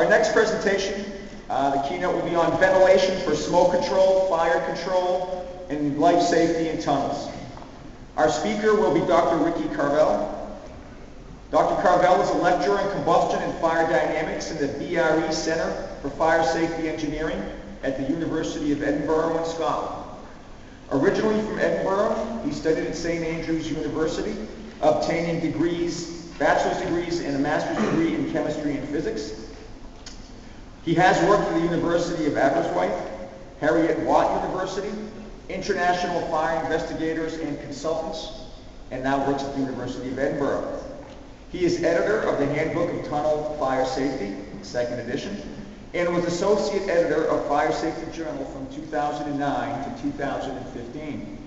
Our next presentation, the keynote will be on ventilation for smoke control, fire control, and life safety in tunnels. Our speaker will be Dr. Ricky Carvel. Dr. Carvel is a lecturer in combustion and fire dynamics in the BRE Center for Fire Safety Engineering at the University of Edinburgh in Scotland. Originally from Edinburgh, he studied at St. Andrews University, obtaining degrees, bachelor's degrees and a master's degree in chemistry and physics. He has worked at the University of Aberystwyth, Heriot-Watt University, International Fire Investigators and Consultants, and now works at the University of Edinburgh. He is editor of the Handbook of Tunnel Fire Safety, 2nd edition, and was associate editor of Fire Safety Journal from 2009 to 2015.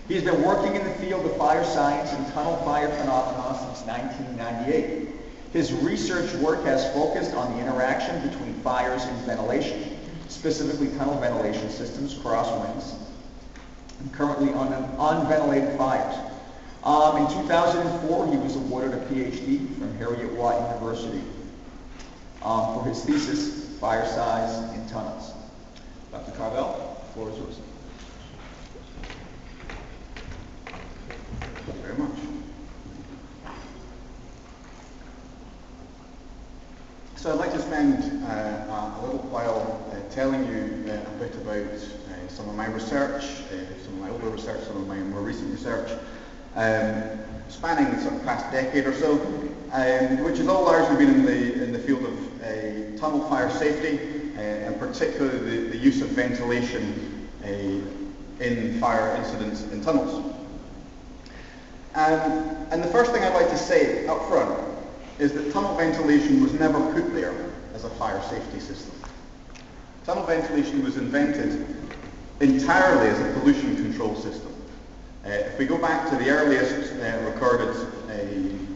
He has been working in the field of fire science and tunnel fire phenomena since 1998. His research work has focused on the interaction between fires and ventilation, specifically tunnel ventilation systems, crosswinds, and currently on unventilated fires. In 2004, he was awarded a PhD from Heriot-Watt University for his thesis, Fire Size in Tunnels. Dr. Carvel, the floor is yours. Thank you very much. So I'd like to spend a little while telling you a bit about some of my research, some of my older research, some of my more recent research, spanning the sort of past decade or so, which has all largely been in the field of tunnel fire safety, and particularly the use of ventilation in fire incidents in tunnels. And the first thing I'd like to say up front is that tunnel ventilation was never put there as a fire safety system. Tunnel ventilation was invented entirely as a pollution control system. If we go back to the earliest recorded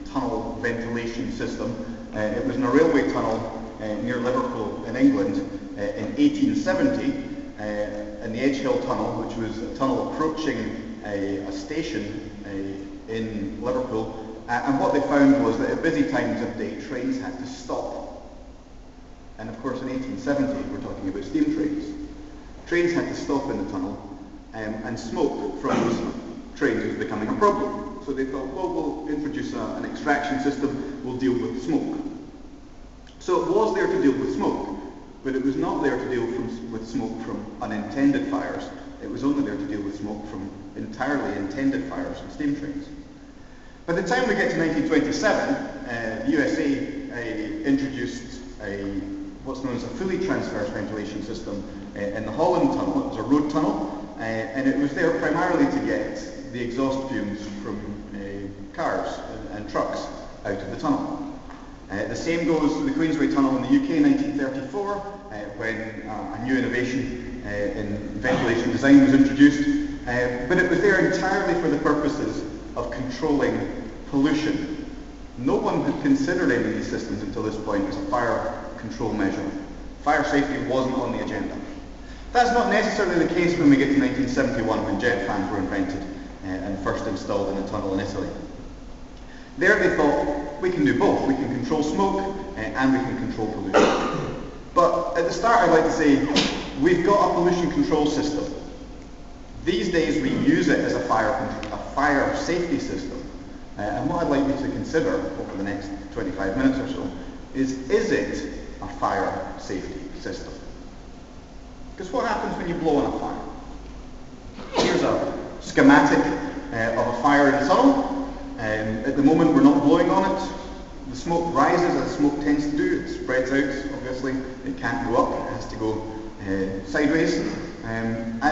tunnel ventilation system, it was in a railway tunnel near Liverpool in England in 1870, in the Edge Hill Tunnel, which was a tunnel approaching a station in Liverpool. And what they found was that at busy times of day, trains had to stop. And of course in 1870, we're talking about steam trains. Trains had to stop in the tunnel, and smoke from those trains was becoming a problem. So they thought, well, we'll introduce an extraction system, we'll deal with smoke. So it was there to deal with smoke, but it was not there to deal with smoke from unintended fires. It was only there to deal with smoke from entirely intended fires in steam trains. By the time we get to 1927, the USA introduced what's known as a fully transverse ventilation system in the Holland Tunnel. It was a road tunnel, and it was there primarily to get the exhaust fumes from cars and trucks out of the tunnel. The same goes to the Queensway Tunnel in the UK in 1934, when a new innovation in ventilation design was introduced, but it was there entirely for the purposes of controlling pollution. No one had considered any of these systems until this point as a fire control measure. Fire safety wasn't on the agenda. That's not necessarily the case when we get to 1971, when jet fans were invented and first installed in a tunnel in Italy. There they thought, we can do both. We can control smoke and we can control pollution. But at the start, I'd like to say, we've got a pollution control system. These days we use it as a fire safety system. And what I'd like you to consider over the next 25 minutes or so is it a fire safety system? Because what happens when you blow on a fire? Here's a schematic of a fire in a tunnel. At the moment we're not blowing on it. The smoke rises as smoke tends to do. It spreads out, obviously. It can't go up, it has to go sideways. And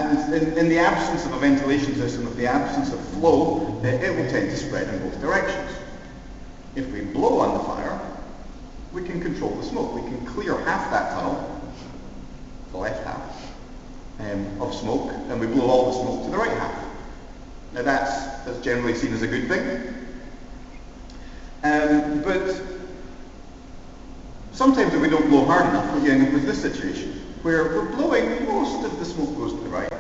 in the absence of a ventilation system, in the absence of flow, it will tend to spread in both directions. If we blow on the fire, we can control the smoke. We can clear half that tunnel, the left half, of smoke, and we blow all the smoke to the right half. Now that's generally seen as a good thing. But sometimes if we don't blow hard enough, we end up with this situation, where we're blowing, most of the smoke goes to the right,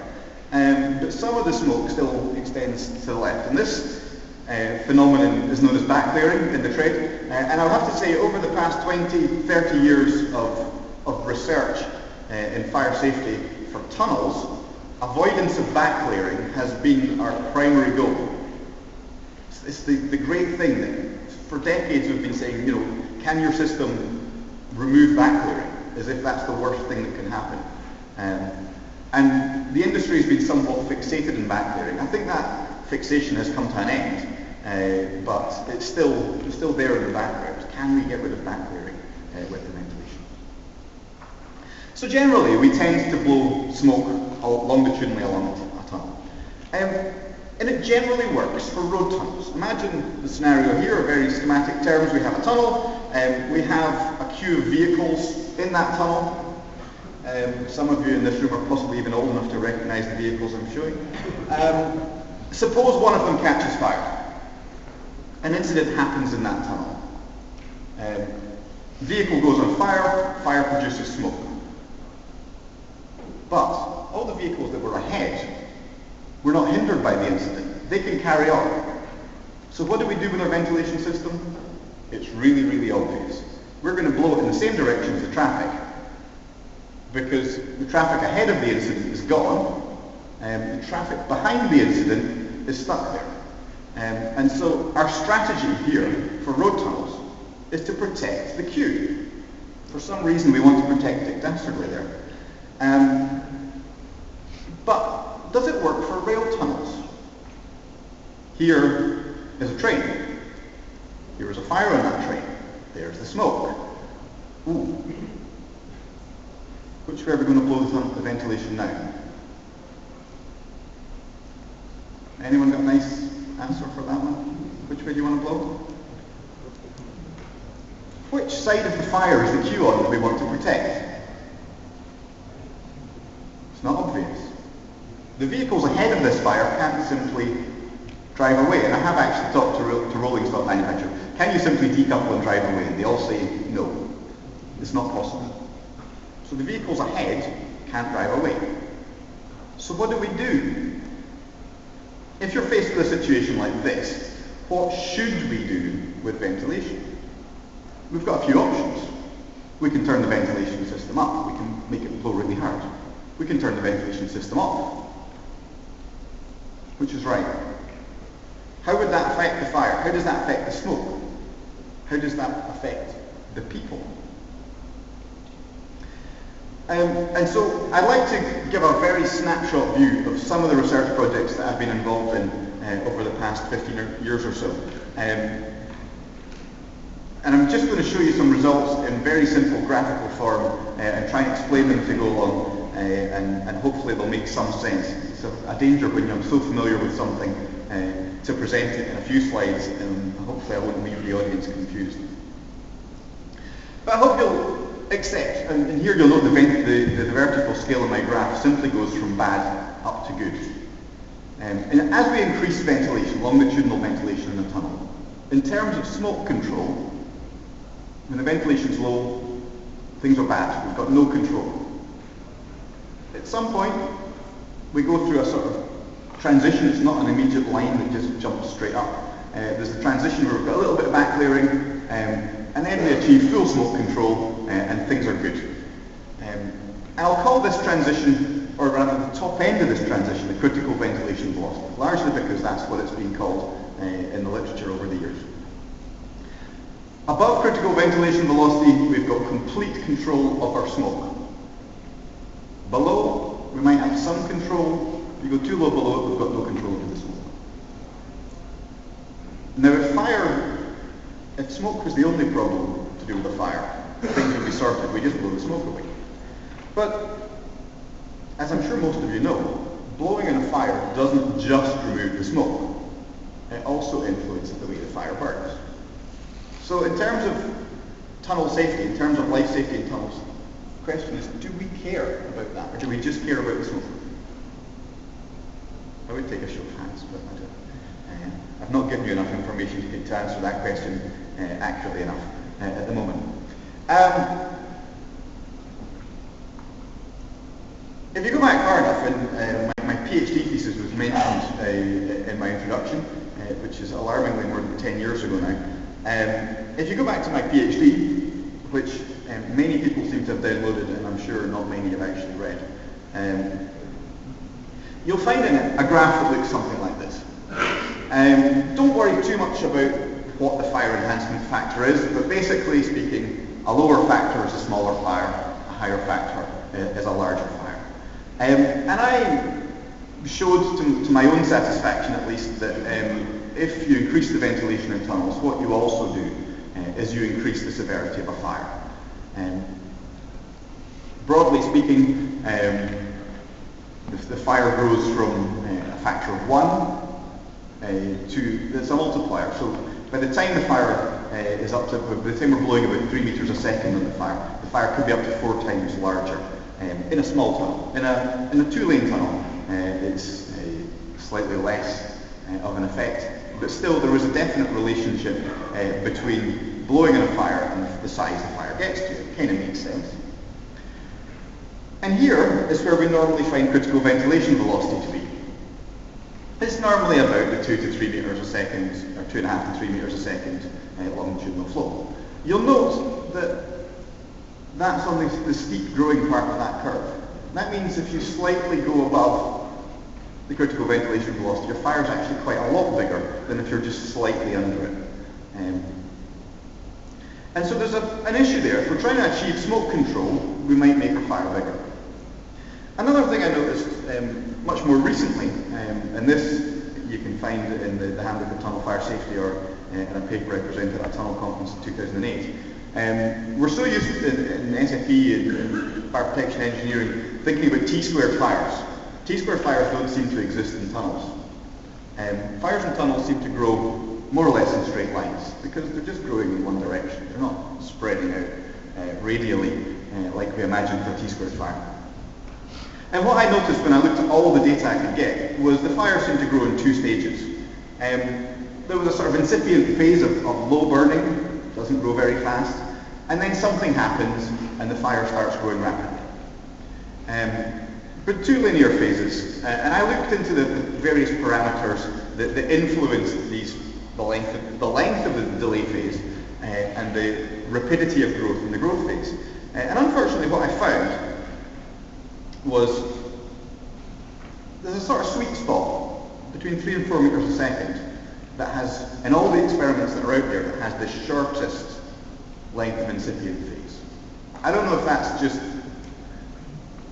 but some of the smoke still extends to the left. And this phenomenon is known as backlayering in the trade. And I'll have to say, over the past 20, 30 years of research in fire safety for tunnels, avoidance of backlayering has been our primary goal. It's the great thing that for decades we've been saying, you know, can your system remove backlayering, as if that's the worst thing that can happen. And the industry has been somewhat fixated in backlayering. I think that fixation has come to an end, but it's still there in the background. Can we get rid of backlayering with the ventilation? So generally, we tend to blow smoke longitudinally along a tunnel. And it generally works for road tunnels. Imagine the scenario here, very schematic terms. We have a tunnel, we have a queue of vehicles in that tunnel. Some of you in this room are possibly even old enough to recognize the vehicles I'm showing. Suppose one of them catches fire. An incident happens in that tunnel. Vehicle goes on fire, fire produces smoke. But all the vehicles that were ahead were not hindered by the incident. They can carry on. So what do we do with our ventilation system? It's really, really obvious. We're going to blow it in the same direction as the traffic, because the traffic ahead of the incident is gone, and the traffic behind the incident is stuck there. And so our strategy here for road tunnels is to protect the queue. For some reason we want to protect it dastardly there. But does it work for rail tunnels? Here is a train. Here is a fire on that train. There's the smoke. Ooh. Which way are we going to blow the ventilation now? Anyone got a nice answer for that one? Which way do you want to blow? Which side of the fire is the queue on that we want to protect? It's not obvious. The vehicles ahead of this fire can't simply drive away. And I have actually talked to rolling stock manufacturers. Can you simply decouple and drive away? And they all say no. It's not possible. So the vehicles ahead can't drive away. So what do we do? If you're faced with a situation like this, what should we do with ventilation? We've got a few options. We can turn the ventilation system up. We can make it blow really hard. We can turn the ventilation system off. Which is right. How would that affect the fire? How does that affect the smoke? How does that affect the people? And so I'd like to give a very snapshot view of some of the research projects that I've been involved in over the past 15 years or so. And I'm just going to show you some results in very simple graphical form and try and explain them as we go along, and hopefully they'll make some sense. It's a danger when you're so familiar with something to present it in a few slides, and hopefully I won't leave the audience confused. But I hope you'll accept, and here you'll note the vertical scale of my graph simply goes from bad up to good. And as we increase ventilation, longitudinal ventilation in a tunnel, in terms of smoke control, when the ventilation's low, things are bad. We've got no control. At some point, we go through a sort of transition. It's not an immediate line that just jumps straight up. There's a transition where we've got a little bit of backlayering, and then we achieve full smoke control, and things are good. And I'll call this transition, or rather the top end of this transition, the critical ventilation velocity, largely because that's what it's been called in the literature over the years. Above critical ventilation velocity, we've got complete control of our smoke. Below, we might have some control. If you go too low below it, we've got no control over the smoke. Now if smoke was the only problem to do with the fire, things would be sorted. We just blow the smoke away. But, as I'm sure most of you know, blowing in a fire doesn't just remove the smoke. It also influences the way the fire burns. So in terms of tunnel safety, in terms of life safety in tunnels, the question is, do we care about that, or do we just care about the smoke? I would take a show of hands, but I've not given you enough information to answer that question accurately enough at the moment. If you go back far enough, and my PhD thesis was mentioned in my introduction, which is alarmingly more than 10 years ago now. If you go back to my PhD, which many people seem to have downloaded, and I'm sure not many have actually read, you'll find in it a graph that looks something like this. Don't worry too much about what the fire enhancement factor is, but basically speaking, a lower factor is a smaller fire, a higher factor is a larger fire. And I showed to my own satisfaction at least that if you increase the ventilation in tunnels, what you also do is you increase the severity of a fire. Broadly speaking, the fire grows from a factor of 1 to, it's a multiplier. So by the time the fire is up to, by the time we're blowing about 3 meters a second on the fire could be up to 4 times larger in a small tunnel. In a 2-lane tunnel, it's slightly less of an effect, but still there is a definite relationship between blowing in a fire and the size the fire gets to. It kind of makes sense. And here is where we normally find critical ventilation velocity to be. It's normally about the 2 to 3 meters a second, or 2.5 to 3 meters a second longitudinal flow. You'll note that that's on the steep growing part of that curve. That means if you slightly go above the critical ventilation velocity, your fire is actually quite a lot bigger than if you're just slightly under it. And so there's an issue there. If we're trying to achieve smoke control, we might make our fire bigger. Another thing I noticed much more recently, and this you can find in the Handbook of Tunnel Fire Safety or in a paper I presented at a tunnel conference in 2008. We're so used in SFPE and fire protection engineering thinking about Tsquare fires. Tsquare fires don't seem to exist in tunnels. Fires in tunnels seem to grow more or less in straight lines because they're just growing in one direction. They're not spreading out radially like we imagine for a Tsquare fire. And what I noticed when I looked at all the data I could get was the fire seemed to grow in 2 stages. There was a sort of incipient phase of low burning, doesn't grow very fast, and then something happens and the fire starts growing rapidly. But 2 linear phases, and I looked into the various parameters that influence the length of the delay phase and the rapidity of growth in the growth phase. And unfortunately what I found was there's a sort of sweet spot between 3 and 4 meters a second that has, in all the experiments that are out there, that has the shortest length of incipient phase. I don't know if that's just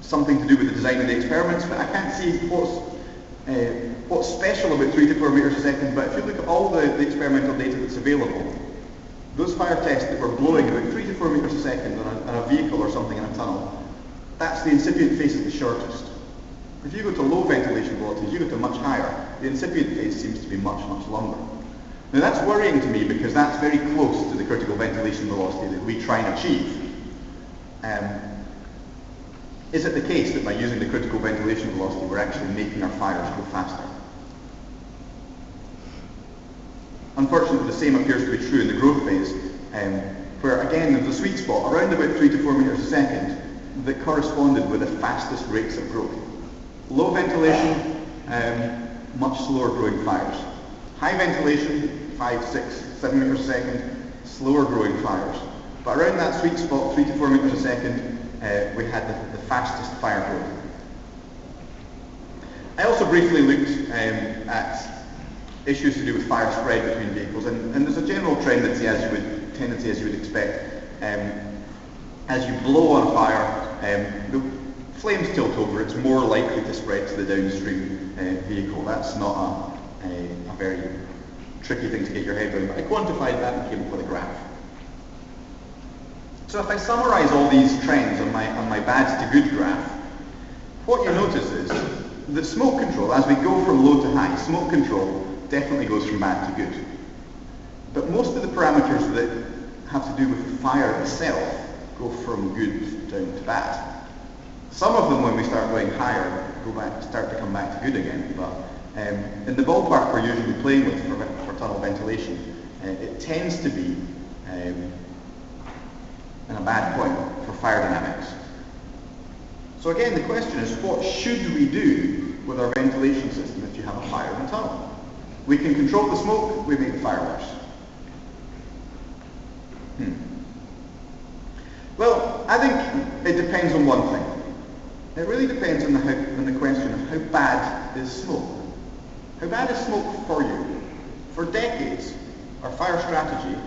something to do with the design of the experiments, but I can't see what's special about 3 to 4 meters a second. But if you look at all the experimental data that's available, those fire tests that were blowing about 3 to 4 meters a second on a vehicle or something in a tunnel, that's the incipient phase is the shortest. If you go to low ventilation velocities, you go to much higher, the incipient phase seems to be much, much longer. Now that's worrying to me because that's very close to the critical ventilation velocity that we try and achieve. Is it the case that by using the critical ventilation velocity we're actually making our fires go faster? Unfortunately, the same appears to be true in the growth phase, where again there's a sweet spot around about 3 to 4 meters a second that corresponded with the fastest rates of growth. Low ventilation, much slower growing fires. High ventilation, 5, 6, 7 meters a second, slower growing fires. But around that sweet spot, 3 to 4 meters a second, we had the fastest fire growth. I also briefly looked at issues to do with fire spread between vehicles, and there's a general tendency, as you would expect. As you blow on a fire, the flames tilt over. It's more likely to spread to the downstream vehicle. That's not a very tricky thing to get your head around, but I quantified that and came up with a graph. So if I summarize all these trends on my bad to good graph, what you notice is that smoke control, as we go from low to high, smoke control definitely goes from bad to good. But most of the parameters that have to do with the fire itself go from good down to bad. Some of them, when we start going higher, start to come back to good again. But in the ballpark we're usually playing with for tunnel ventilation, it tends to be in a bad point for fire dynamics. So again, the question is, what should we do with our ventilation system if you have a fire in a tunnel? We can control the smoke, we make the fire worse. Well, I think it depends on one thing. It really depends on the question of how bad is smoke. How bad is smoke for you? For decades, our fire strategy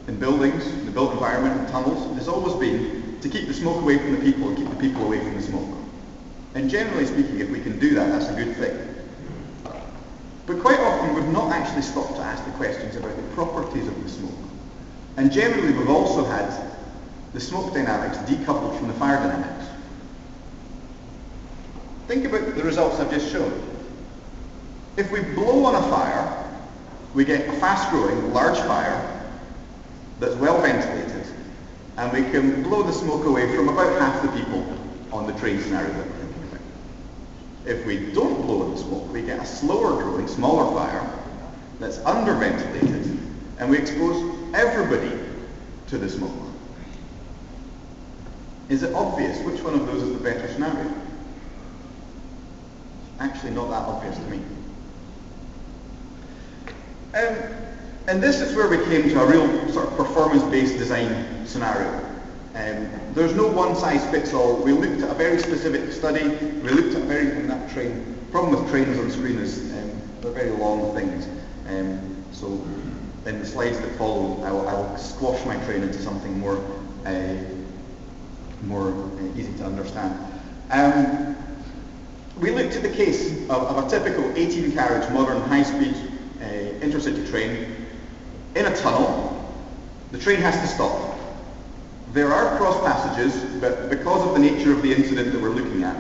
in buildings, in the built environment, in tunnels, has always been to keep the smoke away from the people and keep the people away from the smoke. And generally speaking, if we can do that, that's a good thing. But quite often, we've not actually stopped to ask the questions about the properties of the smoke. And generally, we've also had the smoke dynamics decoupled from the fire dynamics. Think about the results I've just shown. If we blow on a fire, we get a fast-growing, large fire that's well ventilated, and we can blow the smoke away from about half the people on the train scenario that we're thinking about. If we don't blow on the smoke, we get a slower-growing, smaller fire that's under-ventilated, and we expose everybody to the smoke. Is it obvious which one of those is the better scenario? Actually not that obvious to me. And this is where we came to a real sort of performance-based design scenario. There's no one-size-fits-all. We looked at a very specific study. We looked at in that train. The problem with trains on screen is they're very long things. So in the slides that follow, I'll squash my train into something more easy to understand. We looked at the case of a typical 18-carriage modern high-speed intercity train in a tunnel. The train has to stop. There are cross passages, but because of the nature of the incident that we're looking at,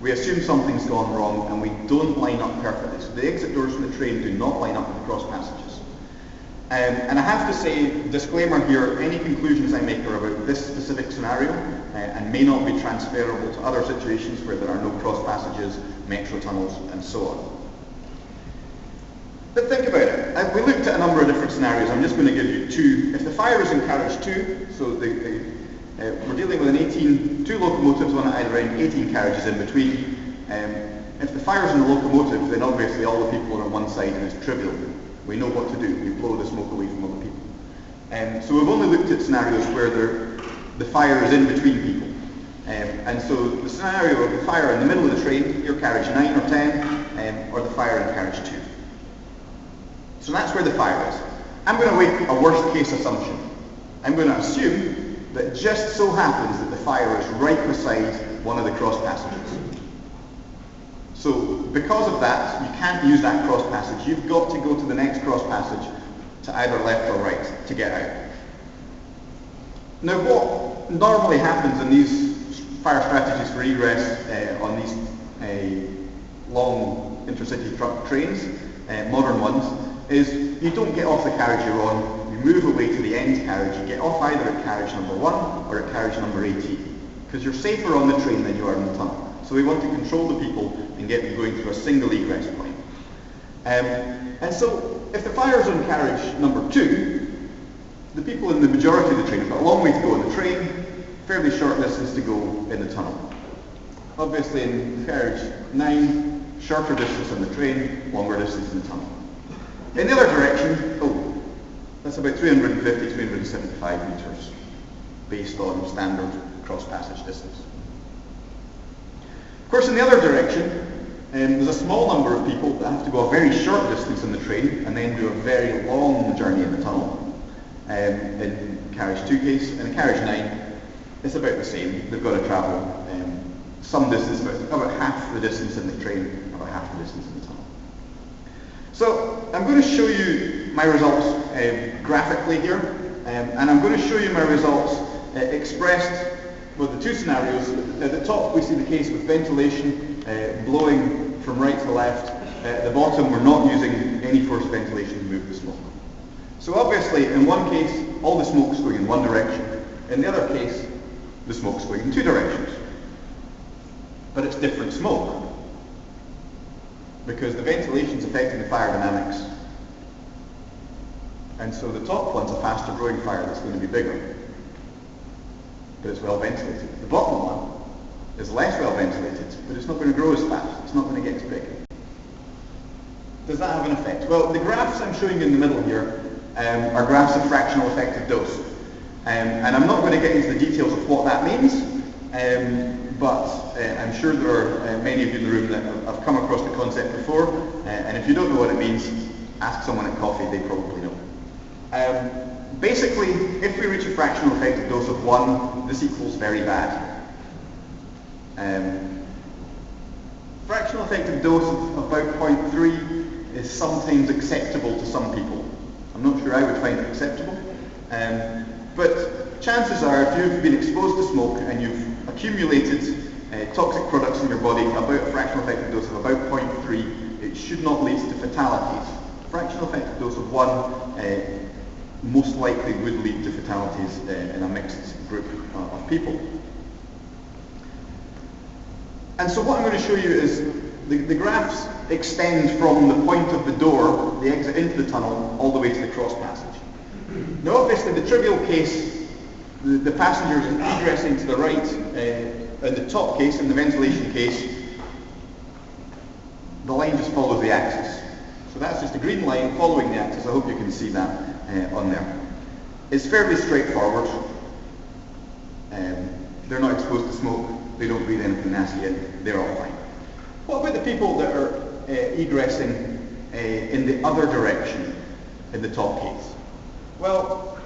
we assume something's gone wrong and we don't line up perfectly. So the exit doors from the train do not line up with the cross passages. And I have to say, disclaimer here, any conclusions I make are about this specific scenario and may not be transferable to other situations where there are no cross passages, metro tunnels, and so on. But think about it. We looked at a number of different scenarios. I'm just going to give you two. If the fire is in carriage 2, so we're dealing with two locomotives on either end, 18 carriages in between. If the fire is in the locomotive, then obviously all the people are on one side and it's trivial. We know what to do. We blow the smoke away from other people. So we've only looked at scenarios where the fire is in between people. And so the scenario of the fire in the middle of the train, your carriage 9 or 10, or the fire in carriage 2. So that's where the fire is. I'm going to make a worst case assumption. I'm going to assume that just so happens that the fire is right beside one of the cross passages. So because of that, you can't use that cross passage. You've got to go to the next cross passage to either left or right to get out. Now what normally happens in these fire strategies for egress on these long intercity truck trains, modern ones, is you don't get off the carriage you're on, you move away to the end carriage, you get off either at carriage number 1 or at carriage number 18, because you're safer on the train than you are in the tunnel. So we want to control the people and get them going through a single egress point. And so if the fire is on carriage number 2, the people in the majority of the train have got a long way to go on the train, fairly short distance to go in the tunnel. Obviously in carriage 9, shorter distance on the train, longer distance in the tunnel. In the other direction, that's about 350, 375 metres based on standard cross-passage distance. Of course, in the other direction, there's a small number of people that have to go a very short distance in the train and then do a very long journey in the tunnel. In carriage 2 case, and in carriage 9, it's about the same. They've got to travel some distance, about half the distance in the train, about half the distance in the tunnel. So I'm going to show you my results graphically here, and I'm going to show you my results expressed with the two scenarios. At the top we see the case with ventilation blowing from right to left. At the bottom we're not using any forced ventilation to move the smoke. So obviously in one case all the smoke's going in one direction, in the other case the smoke's going in two directions. But it's different smoke, because the ventilation's affecting the fire dynamics. And so the top one's a faster growing fire that's going to be bigger, but it's well ventilated. The bottom one is less well ventilated, but it's not going to grow as fast. It's not going to get as big. does that have an effect? Well, the graphs I'm showing you in the middle here are graphs of fractional effective dose. And I'm not going to get into the details of what that means, but I'm sure there are many of you in the room that have come across the concept before, and if you don't know what it means, ask someone at coffee, they probably know. Basically, if we reach a fractional effective dose of 1, this equals very bad. Fractional effective dose of about 0.3 is sometimes acceptable to some people. I'm not sure I would find it acceptable. But chances are, if you've been exposed to smoke and you've accumulated toxic products in your body about a fractional effective dose of about 0.3, it should not lead to fatalities. Fractional effective dose of 1 most likely would lead to fatalities in a mixed group of people. And so what I'm going to show you is the graphs extend from the point of the door, the exit into the tunnel, all the way to the cross passage. Now obviously the trivial case, the passenger is egressing to the right. In the top case, in the ventilation case, the line just follows the axis. So that's just a green line following the axis. I hope you can see that on there. It's fairly straightforward. They're not exposed to smoke. They don't breathe anything nasty in. They're all fine. What about the people that are egressing in the other direction in the top case? Well,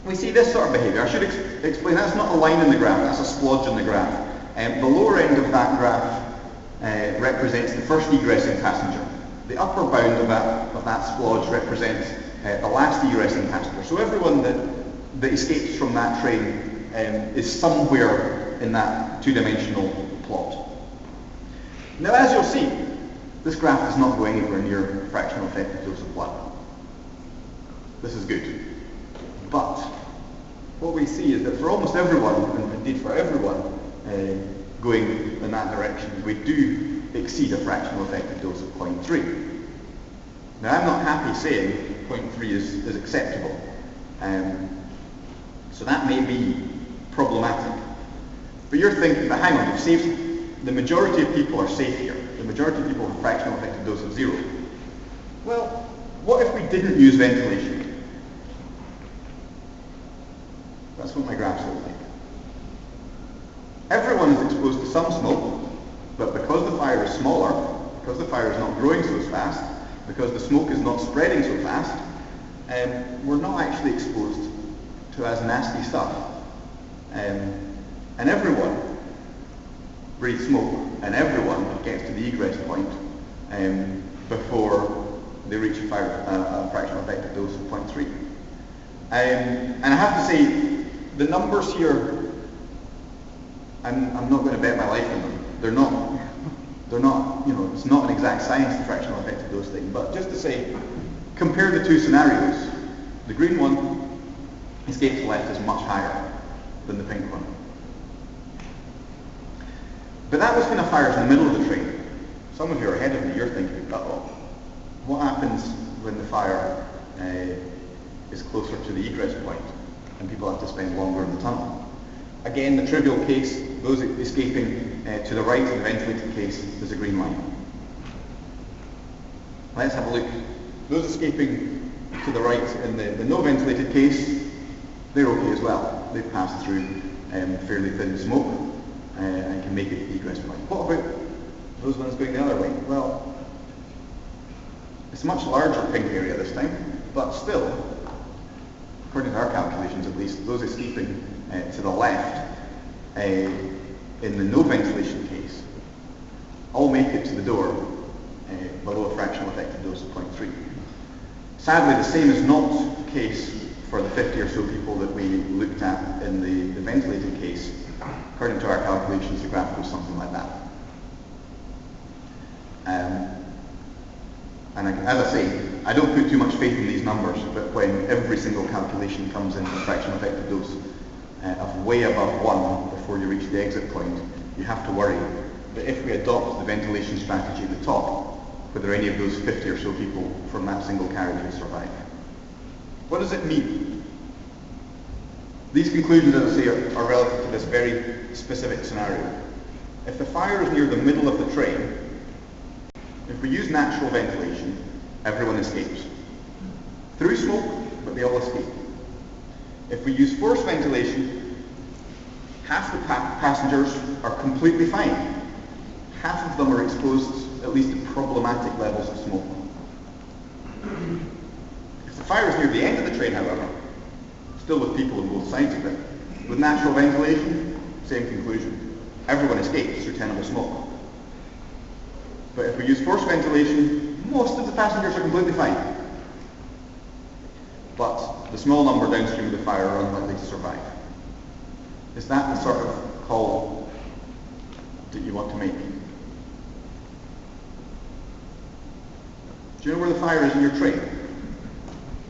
we see this sort of behavior. I should explain, that's not a line in the graph, that's a splodge in the graph. The lower end of that graph represents the first egressing passenger. The upper bound of that splodge represents the last egressing passenger. So everyone that escapes from that train is somewhere in that two-dimensional plot. Now, as you'll see, this graph does not go anywhere near fractional effective dose of 1. This is good. But what we see is that for almost everyone, and indeed for everyone going in that direction, we do exceed a fractional effective dose of 0.3. Now, I'm not happy saying 0.3 is acceptable. So that may be problematic. But you're thinking, but hang on, the majority of people are safe here. The majority of people have a fractional effective dose of 0. Well, what if we didn't use ventilation? That's what my graphs look like. Everyone is exposed to some smoke, but because the fire is smaller, because the fire is not growing so fast, because the smoke is not spreading so fast, we're not actually exposed to as nasty stuff. And everyone breathes smoke, and everyone gets to the egress point before they reach a fractional effective dose of 0.3. And I have to say, the numbers here, I'm not going to bet my life on them. They're not, it's not an exact science, the fractional effective dose thing, but just to say, compare the two scenarios. The green one, escape to the left, is much higher than the pink one. But that was when a fire is in the middle of the train. Some of you are ahead of me, you're thinking, uh-oh, what happens when the fire is closer to the egress point and people have to spend longer in the tunnel? Again, the trivial case, those escaping to the right in the ventilated case, there's a green line. Let's have a look. Those escaping to the right in the no ventilated case, they're okay as well. They've passed through fairly thin smoke and can make it to the egress point. What about those ones going the other way? Well, it's a much larger pink area this time, but still, according to our calculations at least, those escaping to the left in the no ventilation case all make it to the door below a fractional effective dose of 0.3. Sadly, the same is not the case for the 50 or so people that we looked at in the ventilated case. According to our calculations, the graph goes something like that. And as I say, I don't put too much faith in these numbers, but when every single calculation comes in a fractional effective dose of way above 1 before you reach the exit point, you have to worry that if we adopt the ventilation strategy at the top, whether any of those 50 or so people from that single carriage will survive. What does it mean? These conclusions, as I say, are relative to this very specific scenario. If the fire is near the middle of the train, If we use natural ventilation, everyone escapes. Through smoke, but they all escape. If we use forced ventilation, half the passengers are completely fine. Half of them are exposed at least to problematic levels of smoke. If the fire is near the end of the train, however, still with people on both sides of it, with natural ventilation, same conclusion. Everyone escapes through tenable smoke. But if we use forced ventilation, most of the passengers are completely fine. But the small number downstream of the fire are unlikely to survive. Is that the sort of call that you want to make? Do you know where the fire is in your train?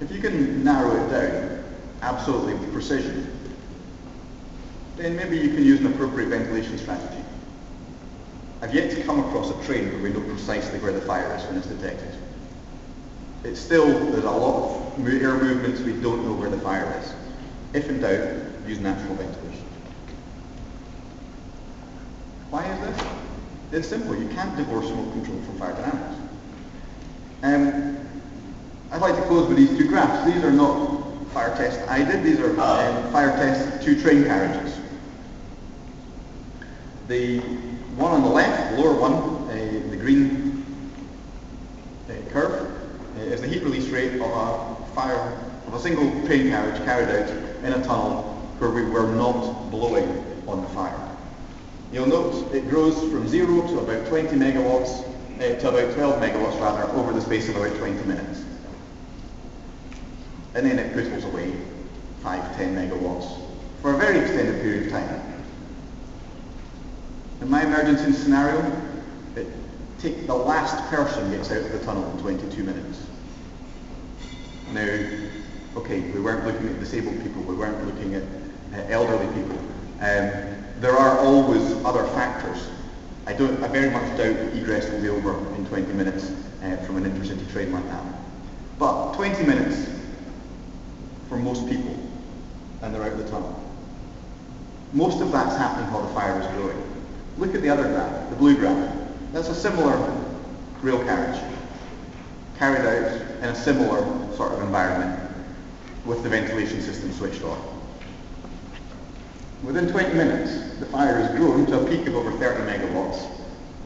If you can narrow it down, absolutely with precision, then maybe you can use an appropriate ventilation strategy. I've yet to come across a train where we know precisely where the fire is when it's detected. It's still, there's a lot of air movements, we don't know where the fire is. If in doubt, use natural ventilation. Why is this? It's simple, you can't divorce smoke control from fire dynamics. I'd like to close with these two graphs. These are not fire tests I did, these are fire tests of two train carriages. The one on the left, the lower one, the green curve, is the heat release rate of a single train carriage carried out in a tunnel where we were not blowing on the fire. You'll note it grows from 0 to about 20 megawatts, to about 12 megawatts rather, over the space of about 20 minutes. And then it whittles away 5-10 megawatts for a very extended period of time. In my emergency scenario, the last person gets out of the tunnel in 22 minutes. Now, okay, we weren't looking at disabled people, we weren't looking at elderly people. There are always other factors. I very much doubt that egress will be over in 20 minutes from an intercity train like that. But 20 minutes for most people, and they're out of the tunnel. Most of that's happening while the fire is growing. Look at the other graph, the blue graph. That's a similar rail carriage, carried out in a similar sort of environment with the ventilation system switched on. Within 20 minutes, the fire has grown to a peak of over 30 megawatts,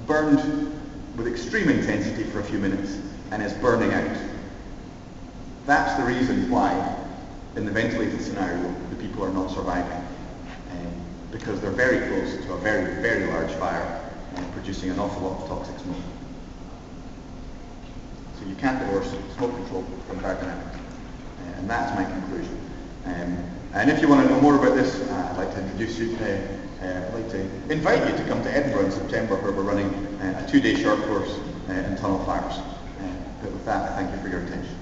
burned with extreme intensity for a few minutes, and is burning out. That's the reason why, in the ventilated scenario, the people are not surviving. Because they're very close to a very, very large fire producing an awful lot of toxic smoke. So you can't divorce smoke control from fire dynamics. And that's my conclusion. And if you want to know more about this, I'd like to introduce you, I'd like to invite you to come to Edinburgh in September, where we're running a 2-day short course in tunnel fires. But with that, I thank you for your attention.